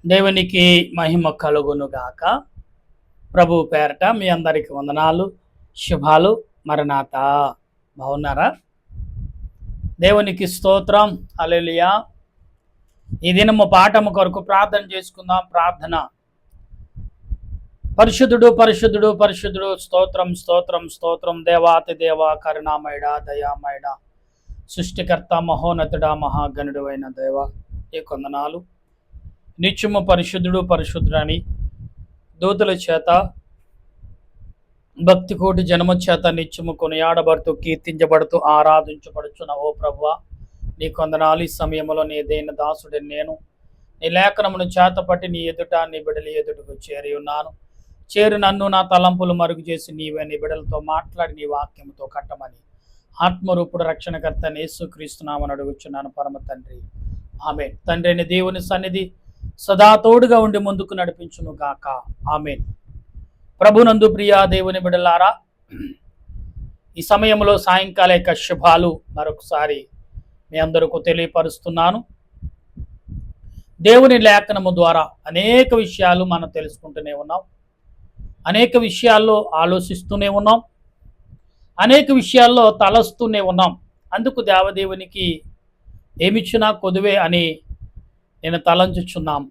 దేవునికి మహిమ కలుగును గాక. ప్రభు పేరట మీ అందరికి వందనాలు, శుభాలు. మరణాత బాగున్నారా? దేవునికి స్తోత్రం. హల్లెలూయా. ఈ దినము పాఠము కొరకు ప్రార్థన చేసుకుందాం. ప్రార్థన. పరిశుద్ధుడు పరిశుద్ధుడు పరిశుద్ధుడు, స్తోత్రం స్తోత్రం స్తోత్రం. దేవాతి దేవ, కరుణామయుడ, దయామయుడ, సృష్టికర్త, మహోన్నతుడ, మహాగణుడు అయిన దేవ, ఈ కొందనాలు. నిత్యము పరిశుద్ధుడు పరిశుద్ధుడని దూతల చేత, భక్తి కోటి జనము చేత నిత్యము కొనియాడబడుతూ, కీర్తించబడుతూ, ఆరాధించబడుచున్న ఓ ప్రభువా, నీ కొందనాలు. ఈ సమయంలో నీ దేని దాసుడిని నేను నీ లేఖనమును చేతపట్టి నీ ఎదుట నీ బిడ్డల ఎదుటకు చేరి ఉన్నాను. చేరి నన్ను నా తలంపులు మరుగు చేసి నీవే నీ బిడ్డలతో మాట్లాడి నీ వాక్యముతో కట్టమని ఆత్మరూపుడు రక్షణకర్త యేసుక్రీస్తునామని అడుగుచున్నాను పరమ తండ్రి. ఆమేన్. తండ్రి అయిన దేవుని సన్నిధి సదా తోడుగా ఉండి ముందుకు నడిపించును గాక. ఆమేన్. ప్రభునందు ప్రియా దేవుని బిడ్డలారా, ఈ సమయంలో సాయంకాల యొక్క శుభాలు మరొకసారి మీ అందరికీ తెలియపరుస్తున్నాను. దేవుని లేఖనము ద్వారా అనేక విషయాలు మనం తెలుసుకుంటూనే ఉన్నాం, అనేక విషయాల్లో ఆలోచిస్తూనే ఉన్నాం, అనేక విషయాల్లో తలస్తూనే ఉన్నాం. అందుకు దేవదేవునికి ఏమిచ్చినా కొదువే అని నేను తలంచుచున్నాం.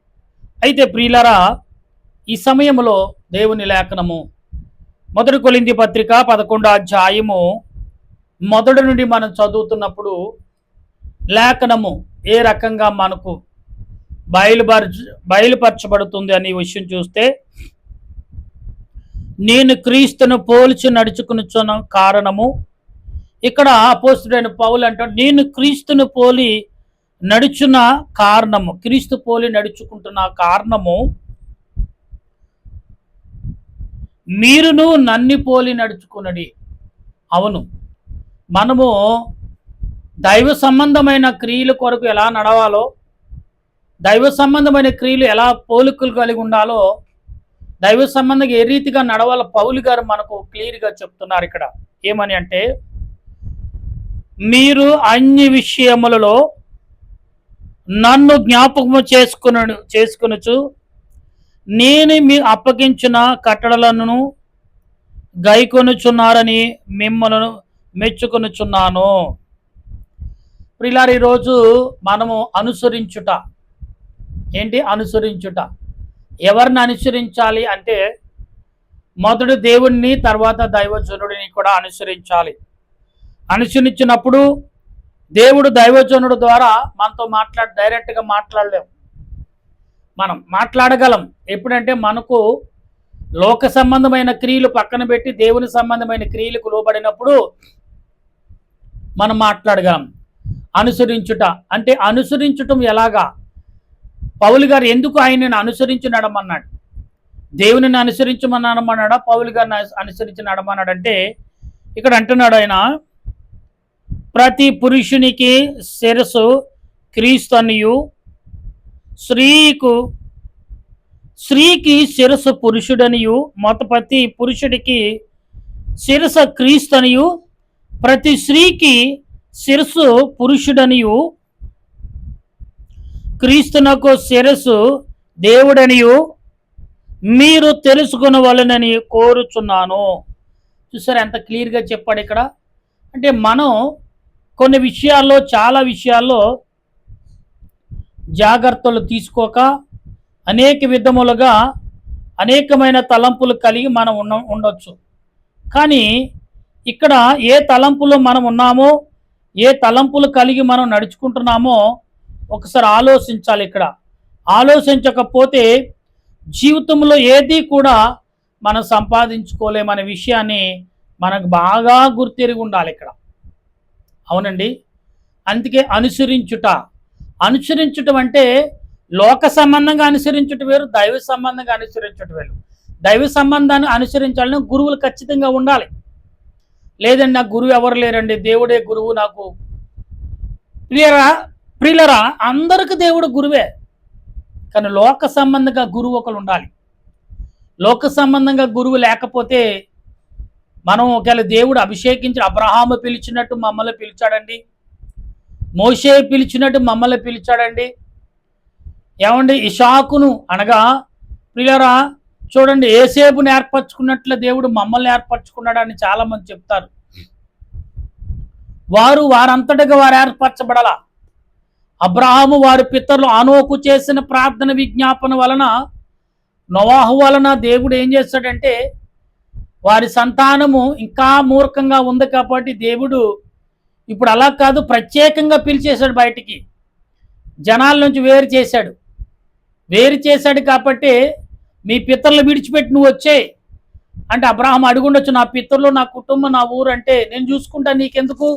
అయితే ప్రియులరా, ఈ సమయంలో దేవుని లేఖనము 1 కొరింథీ పత్రిక 11వ అధ్యాయము మొదటి నుండి మనం చదువుతున్నప్పుడు లేఖనము ఏ రకంగా మనకు బయలుపరచబడుతుంది అనే విషయం చూస్తే, నేను క్రీస్తును పోల్చి నడుచుకున్న కారణము, ఇక్కడ అపోస్తలుడైన పౌలు అంటాడు, నేను క్రీస్తును పోలి నడుచున్న కారణము, క్రీస్తు పోలి నడుచుకుంటున్న కారణము, మీరును నన్ను పోలి నడుచుకున్నది. అవును, మనము దైవ సంబంధమైన క్రియల కొరకు ఎలా నడవాలో, దైవ సంబంధమైన క్రియలు ఎలా పోలికలు కలిగి ఉండాలో, దైవ సంబంధంగా ఏ రీతిగా నడవాలో పౌలు గారు మనకు క్లియర్గా చెప్తున్నారు. ఇక్కడ ఏమని అంటే, మీరు అన్ని విషయములలో నన్ను జ్ఞాపకము చేసుకొనుచు నేను మీ అప్పగించిన కట్టడలను గైకొనుచున్నారని మిమ్మల్ని మెచ్చుకొనుచున్నాను. ప్రియులారా, ఈరోజు మనము అనుసరించుట ఏంటి? అనుసరించుట. ఎవరిని అనుసరించాలి అంటే, మొదటి దేవుణ్ణి, తర్వాత దైవజనుడిని కూడా అనుసరించాలి. అనుసరించినప్పుడు దేవుడు దైవజనుడు ద్వారా మనతో డైరెక్ట్గా మాట్లాడలేము. మనం మాట్లాడగలం ఎప్పుడంటే, మనకు లోక సంబంధమైన క్రియలు పక్కన పెట్టి దేవుని సంబంధమైన క్రియలకు లోబడినప్పుడు మనం మాట్లాడగలం. అనుసరించుట అంటే, అనుసరించటం ఎలాగా? పౌలు గారు ఎందుకు ఆయనను అనుసరించి నడమన్నాడు? దేవునిని అనుసరించమన్నాడా, పౌలు గారిని అనుసరించి నడమన్నాడంటే, ఇక్కడ అంటున్నాడు ఆయన, ప్రతి పురుషునికి శిరస్సు క్రీస్తు అనియు, స్త్రీకి శిరస్సు పురుషుడనియు, ప్రతి పురుషుడికి శిరస్సు క్రీస్తు అనియు, ప్రతి స్త్రీకి శిరస్సు పురుషుడనియు, క్రీస్తునకు శిరస్సు దేవుడనియు మీరు తెలుసుకొనవలెనని కోరుచున్నాను. చూసారా ఎంత క్లియర్గా చెప్పాడు ఇక్కడ. అంటే మనం కొన్ని విషయాల్లో, చాలా విషయాల్లో జాగ్రత్తలు తీసుకోక అనేక విధములుగా అనేకమైన తలంపులు కలిగి మనం ఉండొచ్చు. కానీ ఇక్కడ ఏ తలంపులో మనం ఉన్నామో, ఏ తలంపులు కలిగి మనం నడుచుకుంటున్నామో ఒకసారి ఆలోచించాలి. ఇక్కడ ఆలోచించకపోతే జీవితంలో ఏది కూడా మనం సంపాదించుకోలేమనే విషయాన్ని మనకు బాగా గుర్తెరిగి ఉండాలి ఇక్కడ. అవునండి. అందుకే అనుసరించటం అంటే లోక సంబంధంగా అనుసరించటం వేరు, దైవ సంబంధంగా అనుసరించటం వేరు. దైవ సంబంధాన్ని అనుసరించాలని గురువులు ఖచ్చితంగా ఉండాలి. లేదండి, నాకు గురువు ఎవరు లేరండి, దేవుడే గురువు నాకు. ప్రియులరా, అందరికి దేవుడు గురువే, కానీ లోక సంబంధంగా గురువు ఒకరు ఉండాలి. లోక సంబంధంగా గురువు లేకపోతే మనం ఒకవేళ దేవుడు అభిషేకించి అబ్రహాము పిలిచినట్టు మమ్మల్ని పిలిచాడండి, మోషే పిలిచినట్టు మమ్మల్ని పిలిచాడండి, ఏమండి ఇషాకును అనగా ప్రియులారా చూడండి ఏసేపుని ఏర్పరచుకున్నట్లు దేవుడు మమ్మల్ని ఏర్పరచుకున్నాడని చాలా మంది చెప్తారు. వారంతటిగా వారు ఏర్పరచబడాల. అబ్రహాము వారి పితరులు హనోకు చేసిన ప్రార్థన విజ్ఞాపన వలన నోవాహు వలన దేవుడు ఏం చేస్తాడంటే వారి సంతానము ఇంకా మూర్ఖంగా ఉంది కాబట్టి దేవుడు ఇప్పుడు అలా కాదు, ప్రత్యేకంగా పిలిచేశాడు, బయటికి జనాల నుంచి వేరు చేశాడు కాబట్టి మీ పితరులు విడిచిపెట్టి నువ్వు వచ్చే అంటే అబ్రహాం అడుగుండొచ్చు, నా పితరులు, నా కుటుంబం, నా ఊరు అంటే నేను చూసుకుంటా, నీకెందుకు,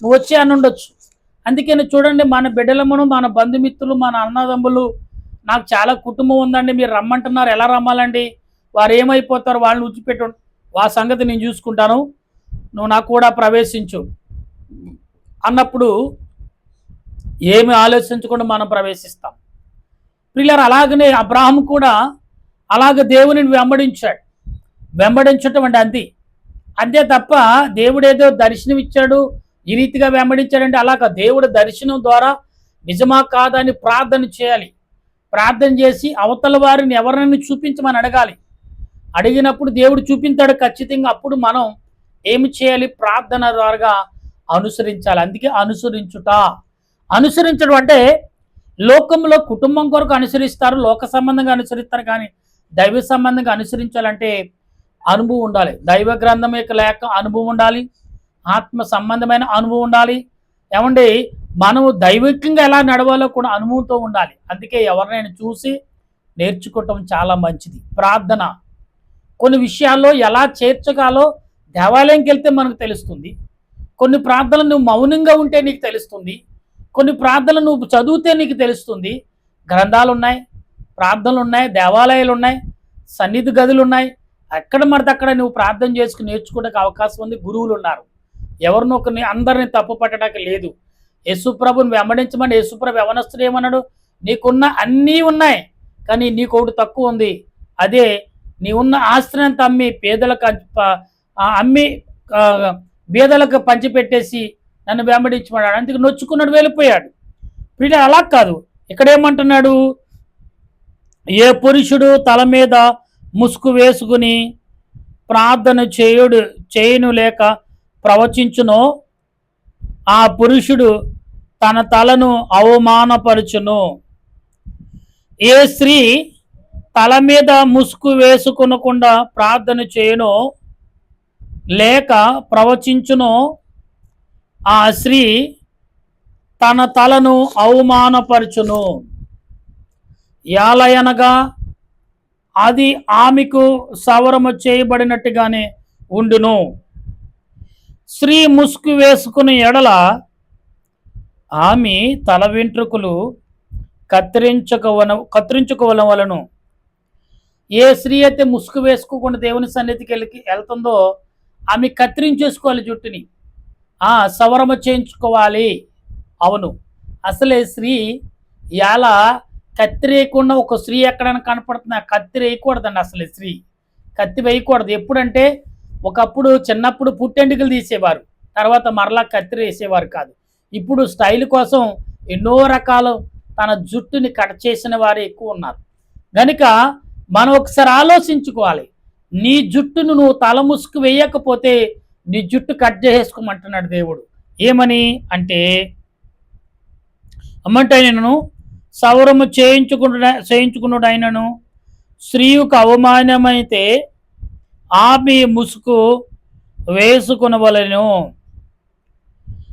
నువ్వు వచ్చే అని ఉండొచ్చు. అందుకని చూడండి, మన బిడ్డలమును, మన బంధుమిత్రులు, మన అన్నదమ్ములు, నాకు చాలా కుటుంబం ఉందండి, మీరు రమ్మంటున్నారు, ఎలా రమ్మాలండి, వారు ఏమైపోతారు, వాళ్ళని విడిచిపెట్టు, ఆ సంగతి నేను చూసుకుంటాను, నువ్వు నాకు కూడా ప్రవేశించు అన్నప్పుడు ఏమి ఆలోచించకుండా మనం ప్రవేశిస్తాం. ప్రియులారా అలాగనే అబ్రహాం కూడా అలాగ దేవుని వెంబడించటం అంటే అంతే తప్ప దేవుడు ఏదో దర్శనం ఇచ్చాడు ఈ రీతిగా వెంబడించాడంటే అలాగ దేవుడు దర్శనం ద్వారా నిజమా కాదని ప్రార్థన చేయాలి. ప్రార్థన చేసి అవతల వారిని ఎవరినైనా చూపించమని అడగాలి. అడిగినప్పుడు దేవుడు చూపించాడు ఖచ్చితంగా. అప్పుడు మనం ఏమి చేయాలి, ప్రార్థన ద్వారా అనుసరించాలి. అందుకే అనుసరించడం అంటే లోకంలో కుటుంబం కొరకు అనుసరిస్తారు, లోక సంబంధంగా అనుసరిస్తారు, కానీ దైవ సంబంధంగా అనుసరించాలంటే అనుభవం ఉండాలి. దైవ గ్రంథం యొక్క లేక అనుభవం ఉండాలి, ఆత్మ సంబంధమైన అనుభవం ఉండాలి. ఏమండి మనము దైవికంగా ఎలా నడవాలో కూడా అనుభవంతో ఉండాలి. అందుకే ఎవరినైనా చూసి నేర్చుకోవటం చాలా మంచిది. ప్రార్థన కొన్ని విషయాల్లో ఎలా చేర్చగాలో దేవాలయంకి వెళ్తే మనకు తెలుస్తుంది. కొన్ని ప్రార్థనలు నువ్వు మౌనంగా ఉంటే నీకు తెలుస్తుంది. కొన్ని ప్రార్థనలు నువ్వు చదివితే నీకు తెలుస్తుంది. గ్రంథాలు ఉన్నాయి, ప్రార్థనలు ఉన్నాయి, దేవాలయాలు ఉన్నాయి, సన్నిధి గదులు ఉన్నాయి. ఎక్కడ మరిది అక్కడ నువ్వు ప్రార్థన చేసుకుని నేర్చుకోవడానికి అవకాశం ఉంది. గురువులు ఉన్నారు. ఎవరినొకరిని అందరిని తప్పు పట్టడానికి లేదు. యేసుప్రభుని వెంబడించమని యేసుప్రభు యవనస్తుడు ఏమన్నాడు, నీకున్న అన్నీ ఉన్నాయి కానీ నీకు ఒకటి తక్కువ ఉంది, అదే నీ ఉన్న ఆస్తిని అంతా అమ్మి బీదలకు పంచిపెట్టేసి నన్ను వెంబడించమన్నాడు. అందుకు నొచ్చుకున్నాడు, వెళ్ళిపోయాడు. వీడు అలా కాదు. ఇక్కడ ఏమంటున్నాడు, ఏ పురుషుడు తల మీద ముసుగు వేసుకుని ప్రార్థన చేయను లేక ప్రవచించునో ఆ పురుషుడు తన తలను అవమానపరచును. ఏ స్త్రీ తల మీద ముసుగు వేసుకునకుండా ప్రార్థన చేయను లేక ప్రవచించునో ఆ స్త్రీ తన తలను అవమానపరచును. యాలయనగా అది ఆమెకు సవరము చేయబడినట్టుగానే ఉండును. స్త్రీ ముసుగు వేసుకుని ఎడల ఆమె తల వెంట్రుకలు కత్తిరించుకోవలను. ఏ స్త్రీ అయితే ముసుగు వేసుకోకుండా దేవుని సన్నిధికి వెళ్తుందో ఆమె కత్తిరించేసుకోవాలి, జుట్టుని సవరము చేయించుకోవాలి. అవును, అసలే స్త్రీ ఇలా కత్తి వేయకుండా ఒక స్త్రీ ఎక్కడైనా కనపడుతుంది, ఆ కత్తి వేయకూడదండి. అసలు స్త్రీ కత్తి వేయకూడదు. ఎప్పుడంటే ఒకప్పుడు చిన్నప్పుడు పుట్టెంటుకలు తీసేవారు, తర్వాత మరలా కత్తి వేసేవారు కాదు. ఇప్పుడు స్టైల్ కోసం ఎన్నో రకాలు తన జుట్టుని కట్ చేసిన వారు ఎక్కువ ఉన్నారు. కనుక మనం ఒకసారి ఆలోచించుకోవాలి. నీ జుట్టును నువ్వు తల ముసుగు వేయకపోతే నీ జుట్టు కట్ చేసేసుకోమంటున్నాడు దేవుడు. ఏమని అంటే నేను సౌరము చేయించుకున్నాడైనను స్త్రీకు అవమానమైతే ఆమె ముసుగు వేసుకునవలెను.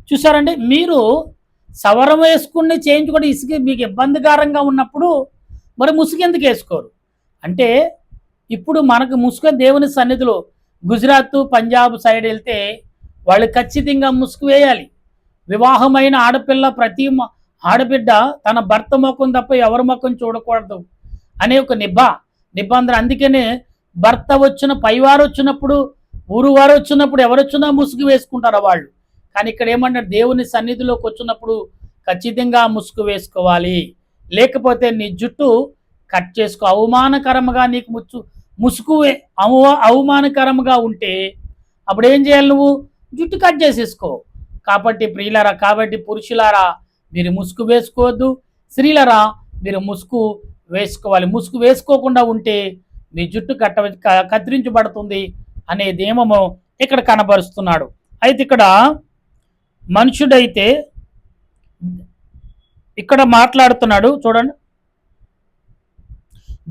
చూసారండి, మీరు సవరం వేసుకుని చేయించుకుంటే ఇసుక మీకు ఇబ్బందికరంగా ఉన్నప్పుడు మరి ముసుగు ఎందుకు వేసుకోరు అంటే, ఇప్పుడు మనకు ముసుగు దేవుని సన్నిధిలో గుజరాత్ పంజాబ్ సైడ్ వెళ్తే వాళ్ళు ఖచ్చితంగా ముసుగు వేయాలి. వివాహమైన ఆడపిల్ల ప్రతి ఆడబిడ్డ తన భర్త ముఖం తప్ప ఎవరి ముఖం చూడకూడదు అనే ఒక నిబంధన. అందుకనే భర్త వచ్చిన పైవారు వచ్చినప్పుడు, ఊరు వారు వచ్చినప్పుడు ఎవరు వచ్చినా ముసుగు వేసుకుంటారు వాళ్ళు. కానీ ఇక్కడ ఏమంటారు, దేవుని సన్నిధిలోకి వచ్చినప్పుడు ఖచ్చితంగా ముసుగు వేసుకోవాలి, లేకపోతే నీ జుట్టు కట్ చేసుకో. అవమానకరంగా నీకు ముసుగు అవమానకరంగా ఉంటే అప్పుడు ఏం చేయాలి, నువ్వు జుట్టు కట్ చేసేసుకో. కాబట్టి ప్రియులారా, కాబట్టి పురుషులారా మీరు ముసుగు వేసుకోవద్దు, స్త్రీలరా మీరు ముసుగు వేసుకోవాలి. ముసుగు వేసుకోకుండా ఉంటే మీ జుట్టు కత్తిరించబడుతుంది అనే నియమము ఇక్కడ కనబరుస్తున్నాడు. అయితే ఇక్కడ మనుషుడైతే ఇక్కడ మాట్లాడుతున్నాడు చూడండి.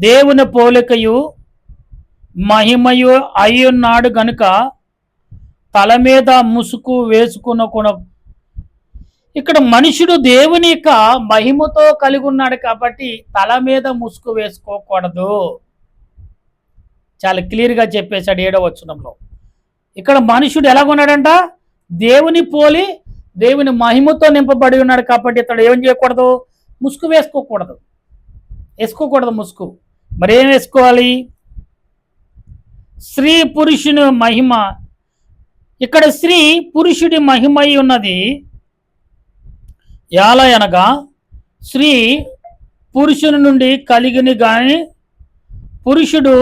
దేవుని పోలికయు మహిమయు అయ్యున్నాడు గనుక తల మీద ముసుగు వేసుకున్న ఇక్కడ మనుషుడు దేవుని యొక్క మహిమతో కలిగి ఉన్నాడు కాబట్టి తల మీద ముసుగు వేసుకోకూడదు. చాలా క్లియర్గా చెప్పేశాడు 7వ వచనంలో. ఇక్కడ మనుషుడు ఎలాగున్నాడంట? దేవుని పోలి దేవుని మహిమతో నింపబడి ఉన్నాడు కాబట్టి ఇతడు ఏం చేయకూడదు? ముసుగు వేసుకోకూడదు ముసుగు. మరి ఏం వేసుకోవాలి? స్త్రీ పురుషుని మహిమ. ఇక్కడ స్త్రీ పురుషుడి మహిమ అయి ఉన్నది. ఎలా అనగా స్త్రీ పురుషుని నుండి కలిగిన కానీ పురుషుడు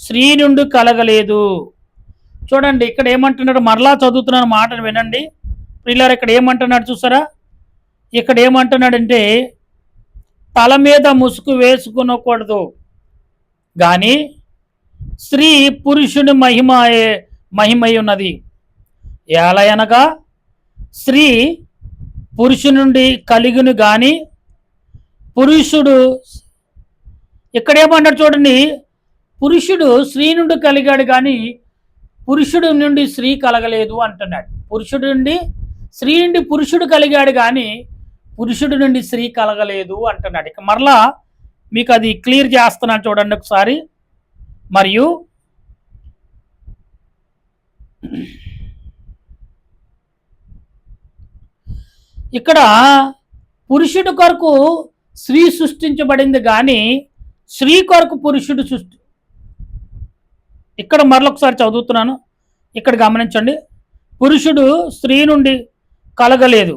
స్త్రీ నుండి కలగలేదు. చూడండి ఇక్కడ ఏమంటున్నాడు, మరలా చదువుతున్నాను మాటను వినండి ప్రియులారా. ఇక్కడ ఏమంటున్నాడు చూసారా? ఇక్కడ ఏమంటున్నాడంటే తల మీద ముసుగు వేసుకునకూడదు కానీ స్త్రీ పురుషుని మహిమై ఉన్నది. ఎలా అనగా స్త్రీ పురుషుని నుండి కలిగిను గాని పురుషుడు, ఇక్కడ ఏమన్నాడు చూడండి, పురుషుడు స్త్రీ నుండి కలిగాడు కానీ పురుషుడు నుండి స్త్రీ కలగలేదు అంటున్నాడు. పురుషుడు నుండి స్త్రీ నుండి పురుషుడు కలిగాడు కానీ పురుషుడు నుండి స్త్రీ కలగలేదు అంటున్నాడు. ఇక మరలా మీకు అది క్లియర్ చేస్తున్నాను చూడండి ఒకసారి. మరియు ఇక్కడ పురుషుడు కొరకు స్త్రీ సృష్టించబడింది కానీ స్త్రీ కొరకు పురుషుడు ఇక్కడ మరొకసారి చదువుతున్నాను, ఇక్కడ గమనించండి. పురుషుడు స్త్రీ నుండి కలగలేదు.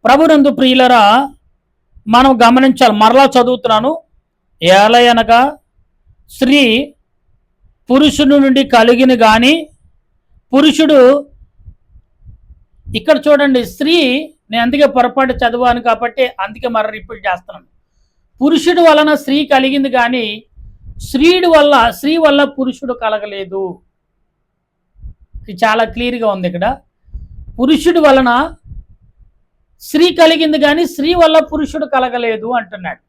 ప్రభునందు ప్రియులరా మనం గమనించాలి. మరలా చదువుతున్నాను. ఎలా అనగా స్త్రీ పురుషుడు నుండి కలిగిన కానీ పురుషుడు, ఇక్కడ చూడండి స్త్రీ, నేను అందుకే పొరపాటు చదివాను కాబట్టి అందుకే మరో రిపీట్ చేస్తున్నాను. పురుషుడు వలన స్త్రీ కలిగింది కానీ స్త్రీ వల్ల పురుషుడు కలగలేదు. చాలా క్లియర్గా ఉంది ఇక్కడ. పురుషుడు వలన స్త్రీ కలిగింది కానీ స్త్రీ వల్ల పురుషుడు కలగలేదు అంటున్నాడు.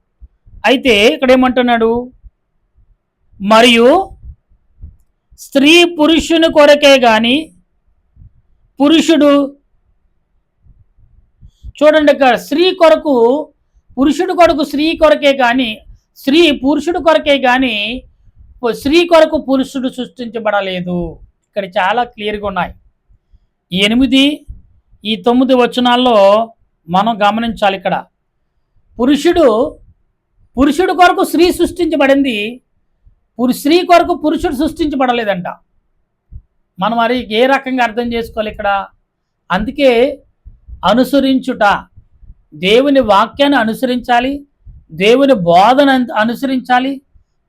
అయితే ఇక్కడ ఏమంటున్నాడు, మరియు స్త్రీ పురుషుని కొరకే కానీ పురుషుడు, చూడండి ఇక్కడ స్త్రీ కొరకు పురుషుడు కొరకు స్త్రీ కొరకే కానీ స్త్రీ పురుషుడు కొరకే కానీ స్త్రీ కొరకు పురుషుడు సృష్టించబడలేదు. ఇక్కడ చాలా క్లియర్గా ఉన్నాయి. ఈ 8 ఈ 9 వచనాల్లో మనం గమనించాలి. ఇక్కడ పురుషుడు కొరకు స్త్రీ సృష్టించబడింది, స్త్రీ కొరకు పురుషుడు సృష్టించబడలేదంట. మనం మరి ఏ రకంగా అర్థం చేసుకోవాలి ఇక్కడ? అందుకే అనుసరించుట, దేవుని వాక్యాన్ని అనుసరించాలి, దేవుని బోధన అనుసరించాలి,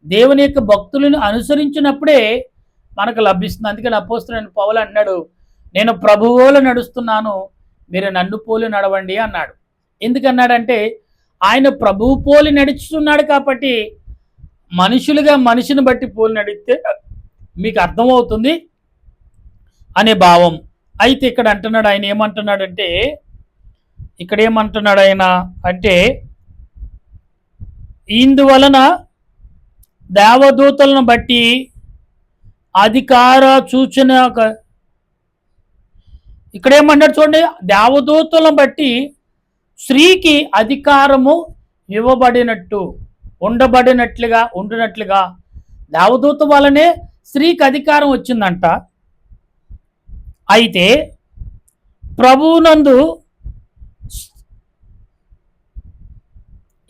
దేవుని యొక్క భక్తులను అనుసరించినప్పుడే మనకు లభిస్తుంది. అందుకని అపోస్తలుడైన పౌలు అన్నాడు, నేను ప్రభువులో నడుస్తున్నాను, మీరు నన్ను పోలి నడవండి అన్నాడు. ఎందుకన్నాడంటే ఆయన ప్రభువు పోలి నడుస్తున్నాడు కాబట్టి మనుషులుగా మనిషిని బట్టి పోలి నడిస్తే మీకు అర్థమవుతుంది అనే భావం. అయితే ఇక్కడ అంటున్నాడు, ఆయన ఏమంటున్నాడంటే ఇక్కడ ఏమంటున్నాడు ఆయన అంటే, ఇందువలన దేవదూతలను బట్టి అధికార సూచన, ఇక్కడ ఏమన్నాడు చూడండి, దేవదూతలను బట్టి స్త్రీకి అధికారము ఇవ్వబడినట్టు ఉండినట్లుగా దేవదూత వల్లనే స్త్రీకి అధికారం వచ్చిందంట. అయితే ప్రభువునందు,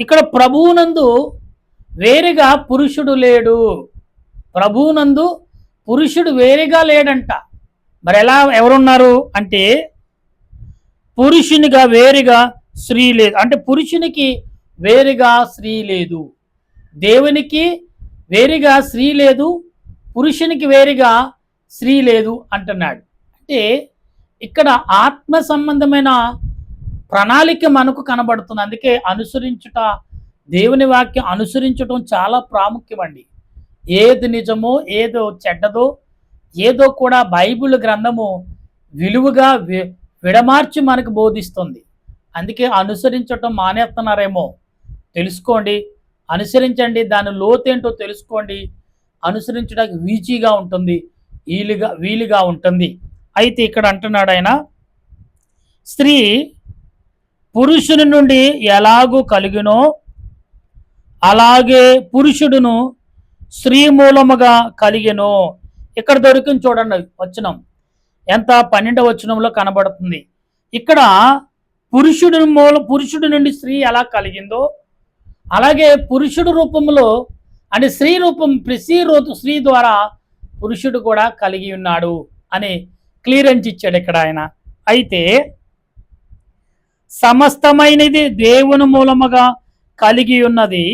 ఇక్కడ ప్రభువునందు వేరుగా పురుషుడు లేడు. ప్రభువునందు పురుషుడు వేరుగా లేడంట. మరి ఎవరున్నారు అంటే పురుషునిగా వేరుగా స్త్రీ లేదు. అంటే పురుషునికి వేరుగా స్త్రీ లేదు, దేవునికి వేరుగా స్త్రీ లేదు, పురుషునికి వేరుగా స్త్రీ లేదు అంటున్నాడు. అంటే ఇక్కడ ఆత్మ సంబంధమైన ప్రణాళిక మనకు కనబడుతుంది. అందుకే అనుసరించుట, దేవుని వాక్యం అనుసరించడం చాలా ప్రాముఖ్యమండి. ఏది నిజమో ఏదో చెడ్డదో ఏదో కూడా బైబిల్ గ్రంథము విలువగా విడమార్చి మనకు బోధిస్తుంది. అందుకే అనుసరించటం మానేస్తున్నారేమో, తెలుసుకోండి, అనుసరించండి, దాని లోతేంటో తెలుసుకోండి. అనుసరించడానికి ఈజీగా ఉంటుంది, వీలుగా ఉంటుంది. అయితే ఇక్కడ అంటున్నాడు ఆయన, స్త్రీ పురుషుని నుండి ఎలాగూ కలిగినో అలాగే పురుషుడును స్త్రీ మూలముగా కలిగెను. ఇక్కడ దొరికింది చూడండి వచనం ఎంత, 12వ వచనంలో కనబడుతుంది. ఇక్కడ పురుషుడి నుండి స్త్రీ ఎలా కలిగిందో అలాగే పురుషుడు రూపంలో, అంటే స్త్రీ రూపం స్త్రీ ద్వారా పురుషుడు కూడా కలిగి ఉన్నాడు అని క్లియరెన్స్ ఇచ్చాడు ఇక్కడ ఆయన. అయితే సమస్తమైనది దేవుని మూలముగా కలిగి ఉన్నది,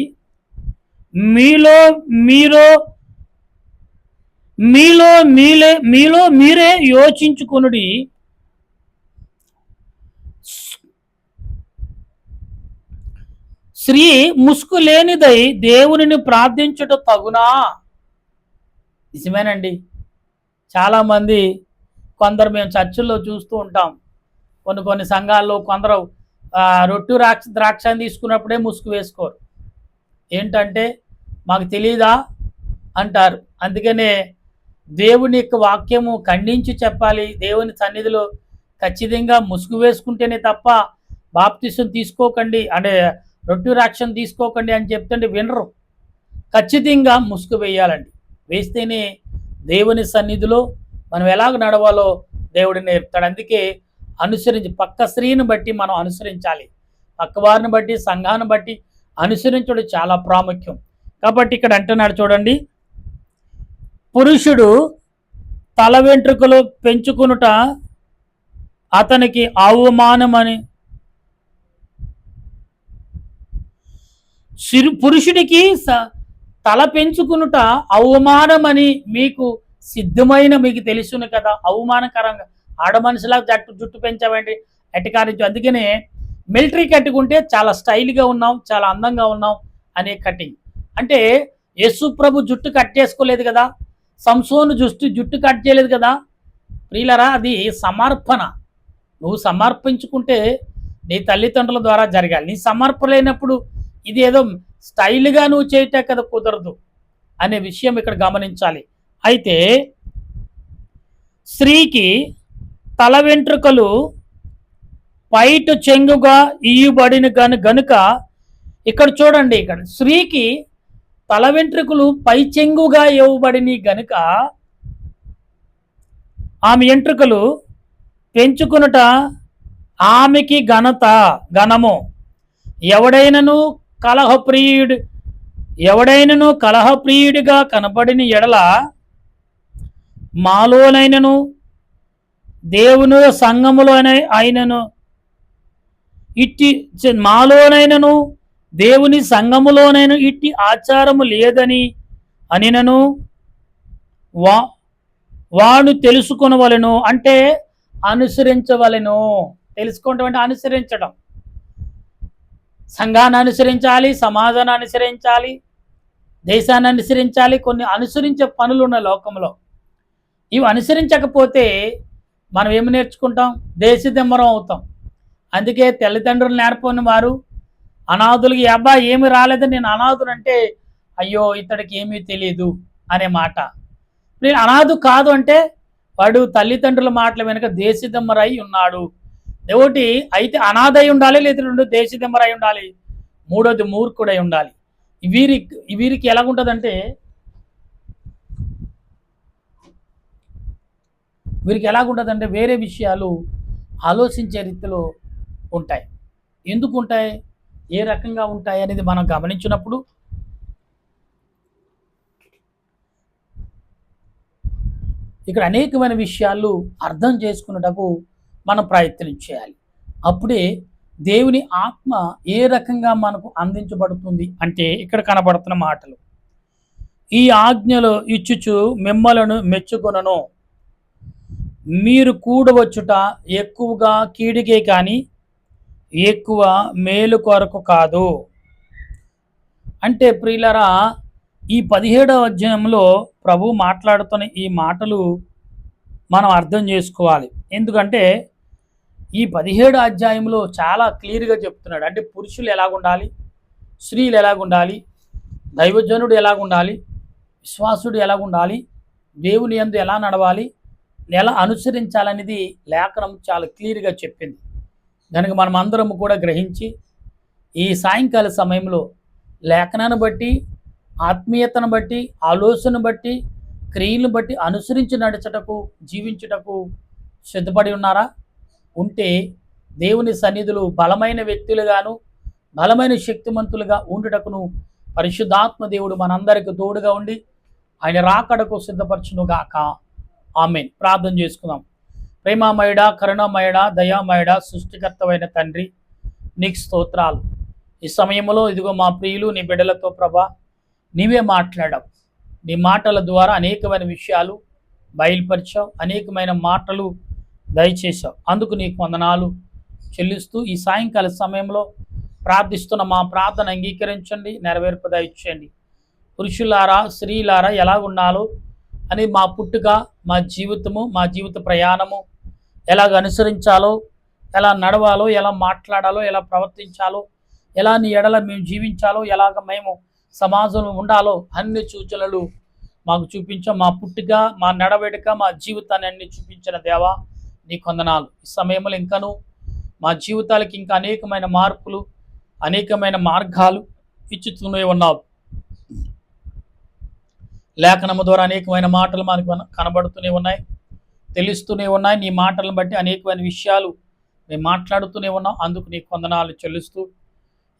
మీలో మీరే యోచించుకొనుడి. స్త్రీ ముసుగు లేనిదై దేవునిని ప్రార్థించుట తగునా? నిజమేనండి. చాలామంది, కొందరు మేము చర్చిల్లో చూస్తూ ఉంటాం, కొన్ని సంఘాల్లో కొందరు రొట్టు ద్రాక్షని తీసుకున్నప్పుడే ముసుగు వేసుకోరు. ఏంటంటే మాకు తెలీదా అంటారు. అందుకనే దేవుని యొక్క వాక్యము ఖండించి చెప్పాలి. దేవుని సన్నిధిలో ఖచ్చితంగా ముసుగు వేసుకుంటేనే తప్ప బాప్తిసం తీసుకోకండి, అంటే రొట్టు రాక్షను తీసుకోకండి అని చెప్తుంటే వినరు. ఖచ్చితంగా ముసుగు వేయాలండి. వేస్తేనే దేవుని సన్నిధిలో మనం ఎలాగ నడవాలో దేవుడు నేర్పుతాడు. అందుకే పక్క స్త్రీని బట్టి మనం అనుసరించాలి, పక్కవారిని బట్టి సంఘాన్ని బట్టి అనుసరించడం చాలా ప్రాముఖ్యం. కాబట్టి ఇక్కడ అంటున్నాడు చూడండి, పురుషుడు తల వెంట్రుకలు పెంచుకునుట అతనికి అవమానమని, పురుషుడికి తల పెంచుకునుట అవమానమని మీకు సిద్ధమైన, మీకు తెలుసును కదా. అవమానకరంగా ఆడమనిషిలా జుట్టు పెంచామంటే ఎట్టకారించు. అందుకనే మిలిటరీ కట్టుకుంటే చాలా స్టైల్గా ఉన్నాం, చాలా అందంగా ఉన్నాం అనే కటింగ్. అంటే యేసు ప్రభు జుట్టు కట్ చేసుకోలేదు కదా, సంసోను జుట్టు కట్ చేయలేదు కదా ప్రియులరా. అది సమర్పణ. నువ్వు సమర్పించుకుంటే నీ తల్లిదండ్రుల ద్వారా జరగాలి. నీ సమర్పలేనప్పుడు ఇది ఏదో స్టైల్గా నువ్వు చేయటం కదా, కుదరదు అనే విషయం ఇక్కడ గమనించాలి. అయితే స్త్రీకి తల వెంట్రుకలు పైట చెంగుగా ఇయ్యబడిన గనుక, ఇక్కడ చూడండి, ఇక్కడ స్త్రీకి తల వెంట్రుకలు పై చెంగుగా ఇవ్వబడిన గనుక ఆమె వెంట్రుకలు పెంచుకునుట ఆమెకి ఘనము. ఎవడైనను కలహప్రియుడిగా కనబడిన ఎడల మాలోనైనను దేవుని సంఘములోనే అయినను దేవుని సంఘములోనైనా ఇట్టి ఆచారము లేదని అనినను వాడు తెలుసుకొనవలెను. అంటే అనుసరించవలెను. తెలుసుకోవటం అంటే అనుసరించడం. సంఘాన్ని అనుసరించాలి, సమాజాన్ని అనుసరించాలి, దేశాన్ని అనుసరించాలి. కొన్ని అనుసరించే పనులు ఉన్న లోకంలో. ఇవి అనుసరించకపోతే మనం ఏమి నేర్చుకుంటాం? దేశదిమ్మరం అవుతాం. అందుకే తల్లిదండ్రులు నేర్పని వారు అనాథులకి, అబ్బాయి ఏమి రాలేదని నేను అనాథుడు అంటే, అయ్యో ఇతడికి ఏమీ తెలియదు అనే మాట. నేను అనాథు కాదు అంటే వాడు తల్లిదండ్రుల మాటల వెనుక దేశదిమ్మరై ఉన్నాడు. ఒకటి అయితే అనాథ అయి ఉండాలి, లేదా రెండు దేశదిమ్మరై ఉండాలి, మూడోది మూర్ఖుడై ఉండాలి. వీరికి ఎలాగుంటుందంటే, వేరే విషయాలు ఆలోచించే రీతిలో ఉంటాయి. ఎందుకు ఉంటాయి, ఏ రకంగా ఉంటాయి అనేది మనం గమనించినప్పుడు ఇక్కడ అనేకమైన విషయాలు అర్థం చేసుకున్నటకు మనం ప్రయత్నం చేయాలి. అప్పుడే దేవుని ఆత్మ ఏ రకంగా మనకు అందించబడుతుంది అంటే, ఇక్కడ కనబడుతున్న మాటలు, ఈ ఆజ్ఞలు ఇచ్చుచు మిమ్మలను మెచ్చుకొనను, మీరు కూడవచ్చుట ఎక్కువగా కీడుకే కానీ ఎక్కువ మేలు కొరకు కాదు. అంటే ప్రియులరా, ఈ 17వ అధ్యాయంలో ప్రభు మాట్లాడుతున్న ఈ మాటలు మనం అర్థం చేసుకోవాలి. ఎందుకంటే ఈ 17 అధ్యాయంలో చాలా క్లియర్గా చెప్తున్నాడు. అంటే పురుషులు ఎలాగుండాలి, స్త్రీలు ఎలాగుండాలి, దైవజనుడు ఎలాగుండాలి, విశ్వాసుడు ఎలాగుండాలి, దేవుని యందు ఎలా నడవాలి, ఎలా అనుసరించాలనేది లేఖనం చాలా క్లియర్గా చెప్పింది. కనుక మనం అందరం కూడా గ్రహించి ఈ సాయంకాల సమయంలో లేఖనాన్ని బట్టి, ఆత్మీయతను బట్టి, ఆలోచనను బట్టి, క్రియలను బట్టి అనుసరించి నడుచుటకు, జీవించుటకు సిద్ధపడి ఉన్నారా? ఉంటే దేవుని సన్నిధులు బలమైన వ్యక్తులుగాను, బలమైన శక్తిమంతులుగా ఉండుటకును పరిశుద్ధాత్మ దేవుడు మనందరికి తోడుగా ఉండి ఆయన రాకడకు సిద్ధపరచునుగాక. ఆమేన్. ప్రార్థన చేసుకుందాం. ప్రేమామయుడ, కరుణామయుడ, దయామయుడ, సృష్టికర్తమైన తండ్రి, నీకు స్తోత్రాలు. ఈ సమయంలో ఇదిగో మా ప్రియులు నీ బిడ్డలతో ప్రభా నీవే మాట్లాడావు. నీ మాటల ద్వారా అనేకమైన విషయాలు బయలుపరిచావు, అనేకమైన మాటలు దయచేశావు. అందుకు నీకు వందనాలు చెల్లిస్తూ ఈ సాయంకాల సమయంలో ప్రార్థిస్తున్న మా ప్రార్థన అంగీకరించండి, నెరవేర్పు దయచేయండి. పురుషులారా, స్త్రీలారా ఎలా ఉండాలో అని మా పుట్టుక, మా జీవితము, మా జీవిత ప్రయాణము ఎలాగ అనుసరించాలో, ఎలా నడవాలో, ఎలా మాట్లాడాలో, ఎలా ప్రవర్తించాలో, ఎలా నీ ఎడల మేము జీవించాలో, ఎలాగ మేము సమాజంలో ఉండాలో అన్ని సూచనలు మాకు చూపించాం. మా పుట్టుక, మా నడవడిక, మా జీవితాన్ని అన్ని చూపించిన దేవా నీ వందనాలు. ఈ సమయంలో ఇంకను మా జీవితాలకి ఇంకా అనేకమైన మార్పులు, అనేకమైన మార్గాలు ఇచ్చుతూనే ఉన్నావు. లేఖనము ద్వారా అనేకమైన మాటలు మనకు కనబడుతూనే ఉన్నాయి, తెలుస్తూనే ఉన్నాయి. నీ మాటలను బట్టి అనేకమైన విషయాలు మేము మాట్లాడుతూనే ఉన్నాం. అందుకు నీకు వందనాలు చెల్లిస్తూ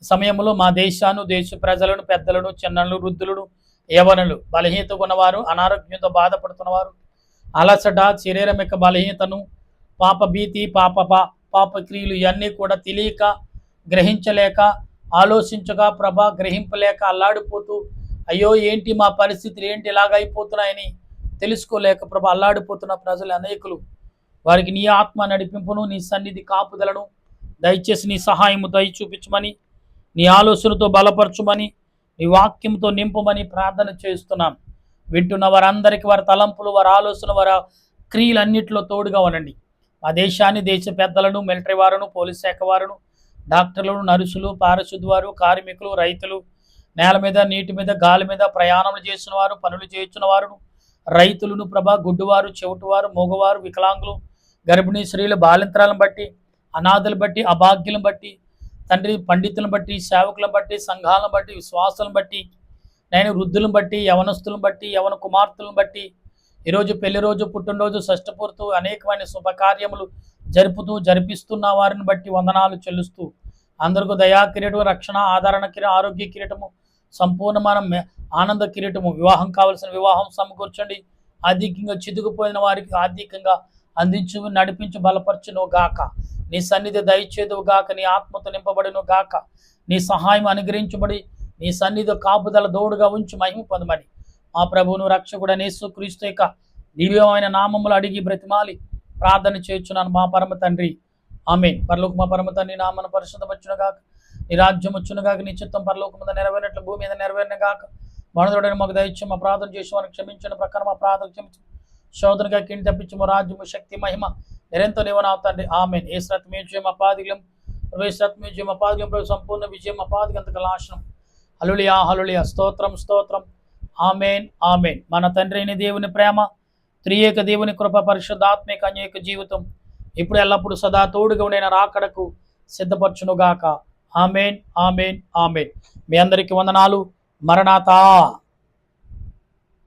సమయంలో మా దేశాన్ని, దేశ ప్రజలను, పెద్దలను, చిన్నలు, వృద్ధులను, యవనులు, బలహీనత ఉన్నవారు, అనారోగ్యంతో బాధపడుతున్నవారు, అలసట, శరీరం యొక్క బలహీనతను, పాప భీతి, పాప క్రియలు ఇవన్నీ కూడా తెలియక, గ్రహించలేక, ఆలోచించగా గ్రహింపలేక అల్లాడిపోతూ, అయ్యో ఏంటి మా పరిస్థితులు ఏంటి ఇలాగైపోతున్నాయని తెలుసుకోలేక అల్లాడిపోతున్న ప్రజలు అనేకులు. వారికి నీ ఆత్మ నడిపింపును, నీ సన్నిధి కాపుదలను దయచేసి నీ సహాయము దయ చూపించమని, నీ ఆలోచనతో బలపరచుమని, నీ వాక్యంతో నింపమని ప్రార్థన చేస్తున్నాను. వింటున్న వారందరికీ వారి తలంపులు, వారి ఆలోచన, వారి క్రియలన్నింటిలో తోడుగా ఉండండి. మా దేశాన్ని, దేశ పెద్దలను, మిలిటరీ వారును, పోలీస్ శాఖ వారును, డాక్టర్లను, నర్సులు, పారిశుద్ధ వారు, కార్మికులు, రైతులు, నేల మీద, నీటి మీద, గాలి మీద ప్రయాణం చేసిన వారు, పనులు చేయించిన వారును, రైతులను గుడ్డువారు, చెవిటివారు, మోగవారు, వికలాంగులు, గర్భిణీ స్త్రీలు, బాలింతరాలను బట్టి, అనాథులను బట్టి, అభాగ్యులను బట్టి, తండ్రి పండితులను బట్టి, సేవకులను బట్టి, సంఘాలను బట్టి, విశ్వాసాలను బట్టి, నేను వృద్ధులను బట్టి, యవనస్తులను బట్టి, యవన కుమార్తెలను బట్టి, ఈరోజు పెళ్లి రోజు, పుట్టినరోజు, షష్ఠపూర్తు అనేకమైన శుభకార్యములు జరిపిస్తున్న వారిని బట్టి వందనాలు చెల్లిస్తూ అందరికీ దయా కిరీటము, రక్షణ, ఆదరణ కిరీటం, ఆరోగ్య కిరీటము, సంపూర్ణమైన ఆనంద కిరీటము, వివాహం కావలసిన వివాహం సమకూర్చండి. ఆర్థికంగా చితుకుపోయిన వారికి ఆర్థికంగా అందించు, నడిపించు, బలపరచును గాక. నీ సన్నిధి దయచేదువు గాక. నీ ఆత్మతో నింపబడిను గాక. నీ సహాయం అనుగ్రహించబడి నీ సన్నిధి కాపుదల దోడుగా ఉంచి మహిమ పొందమని మా ప్రభువును రక్షకుడైన యేసుక్రీస్తు యొక్క దివ్యమైన నామములు అడిగి బ్రతిమాలి ప్రార్థన చేయుచున్నాను మా పరమ తండ్రి. ఆమేన్. పరలోకమ పరమ తండ్రి నామమున పరిశుద్ధపరచును గాక. నీ రాజ్యం వచ్చును గాక. నీ చిత్తం పరలోకము మీద నెరవేరినట్లు భూమి మీద నెరవేరును గాక. మనుషుడైన మాకు దయచేసి మా ప్రార్థన చేసి వారికి క్షమించిన ప్రకారం మా ప్రార్థన క్షమించు. శోధనగా కిండి తప్పించి మా రాజ్యము, శక్తి, మహిమ నిరంతరం నీవే తండ్రి. ఆమేన్. ఏ శ్రత్మే విజయం అపాదిగం ప్రవేశత్మే విజయం అపాదిగం ప్రభు సంపూర్ణ విజయం అపాదిగంతక నాశనం. హల్లెలూయా, హల్లెలూయా. స్తోత్రం, స్తోత్రం. ఆమేన్, ఆమేన్. మన తండ్రి అయిన దేవుని ప్రేమ, త్రియేక దేవుని కృప, పరిశుద్ధాత్మిక అన్యేక జీవితం ఇప్పుడు ఎల్లప్పుడు సదా తోడుగా ఉండిన రాకడకు సిద్ధపరచునుగాక. ఆమేన్, ఆమేన్, ఆమేన్. మీ అందరికీ వందనాలు. మరణాతా.